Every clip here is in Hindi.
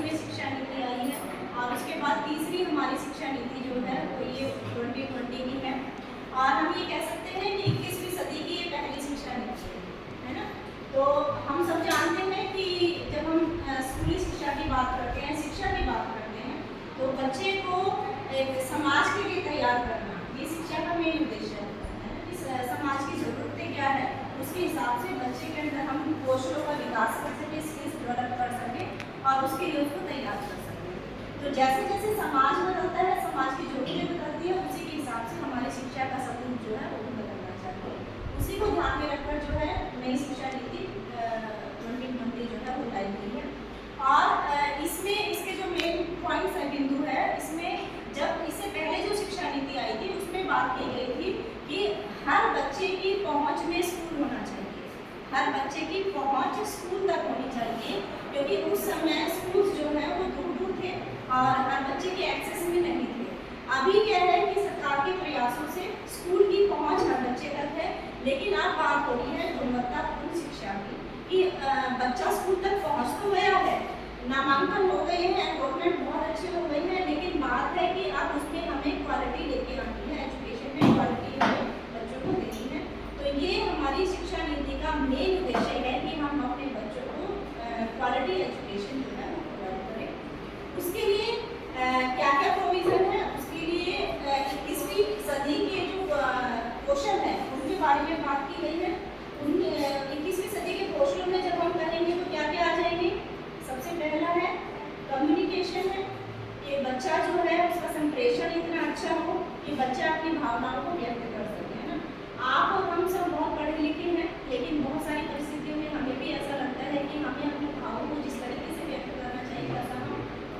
में शिक्षा नीति आई है और उसके बाद तीसरी हमारी शिक्षा नीति जो है वो ये 2020 की है। और हम ये कह सकते हैं कि 21वीं सदी की ये पहली शिक्षा नीति है ना। तो हम सब जानते हैं कि जब हम स्कूली शिक्षा की बात करते हैं, शिक्षा की बात करते हैं, तो बच्चे को एक समाज के लिए तैयार करना ये शिक्षा का मेन उद्देश्य है। इस समाज की ज़रूरतें क्या है उसके हिसाब से बच्चे के अंदर हम कौशलों का विकास कर सकें, स्किल्स डेवलप कर सकें और उसके लिए उसको तैयार कर सकें। तो जैसे जैसे समाज बदलता है, समाज की ज़रूरतें बदलती है, उसी के हिसाब से हमारी शिक्षा का स्वरूप जो है वो भी बदलना चाहिए। उसी को ध्यान में रखकर जो है नई शिक्षा नीति 2020 जो है वो लाई गई है। और इसमें इसके जो मेन पॉइंट्स है, बिंदु है, इसमें जब इससे पहले जो शिक्षा नीति आई थी उसमें बात की गई थी कि हर बच्चे की पहुंच में स्कूल होना चाहिए, हर बच्चे की पहुंच स्कूल तक होनी चाहिए, क्योंकि उस समय स्कूल जो है वो दूर दूर थे और हर बच्चे के एक्सेस में नहीं थे। अभी क्या है कि सरकार के प्रयासों से स्कूल की पहुंच हर बच्चे तक है, लेकिन अब बात हो रही है गुणवत्तापूर्ण शिक्षा की कि बच्चा स्कूल तक पहुंच तो गया है, नामांकन हो गए हैं, एनरोलमेंट बहुत अच्छी हो गई है, लेकिन बात है कि अब उसमें हमें क्वालिटी लेके आनी है, एजुकेशन में क्वालिटी हमें बच्चों को देनी है। तो ये हमारी शिक्षा नीति का मेन उद्देश्य है कि हम अपने बच्चों को क्वालिटी एजुकेशन जो है वो प्रोवाइड करें। उसके लिए क्या क्या प्रोविज़न है, उसके लिए 21वीं सदी के जो कौशल हैं उनके बारे में बात की गई है। 21वीं सदी के कौशलों में जब हम कहेंगे तो क्या क्या आ जाएंगे? सबसे पहला है कम्युनिकेशन है, कि बच्चा जो है उसका संप्रेषण इतना अच्छा हो कि बच्चा अपनी भावनाओं को व्यक्त कर सके, है ना। आप और हम सब बहुत पढ़े लिखे हैं, लेकिन बहुत सारी परिस्थितियों में हमें भी ऐसा लगता है कि हमें अपने भावों को जिस तरीके से व्यक्त करना चाहिए वैसा हम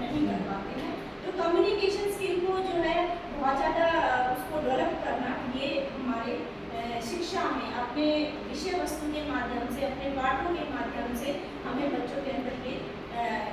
नहीं कर पाते हैं। तो कम्युनिकेशन स्किल को जो है बहुत ज़्यादा उसको डेवलप करना, ये हमारे शिक्षा में अपने विषय वस्तु के माध्यम से, अपने पाठों के माध्यम से हमें बच्चों के अंदर ये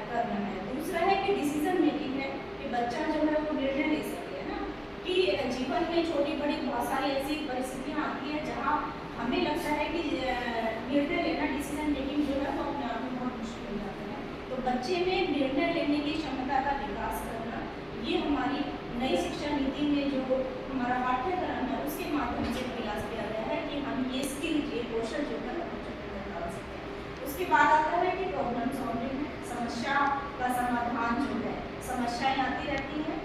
करना है। दूसरा है कि डिसीजन मेकिंग है, कि बच्चा जो है वो निर्णय ले सके, है ना, कि जीवन में छोटी बड़ी बहुत सारी ऐसी परिस्थितियाँ आती हैं जहाँ हमें लगता है कि निर्णय लेना, डिसीजन मेकिंग जो है वो अपने आप में बहुत मुश्किल हो जाता है। तो बच्चे में निर्णय लेने की क्षमता का विकास करना, ये हमारी नई शिक्षा नीति में जो हमारा पाठ्यक्रम है उसके माध्यम से प्रयास किया गया है कि हम ये स्किल, ये कौशल जो है बच्चों के अंदर डाल सकें। उसके बाद आता है कि प्रॉब्लम सॉल्विंग है, समस्या का समाधान जो है, समस्याएं आती रहती हैं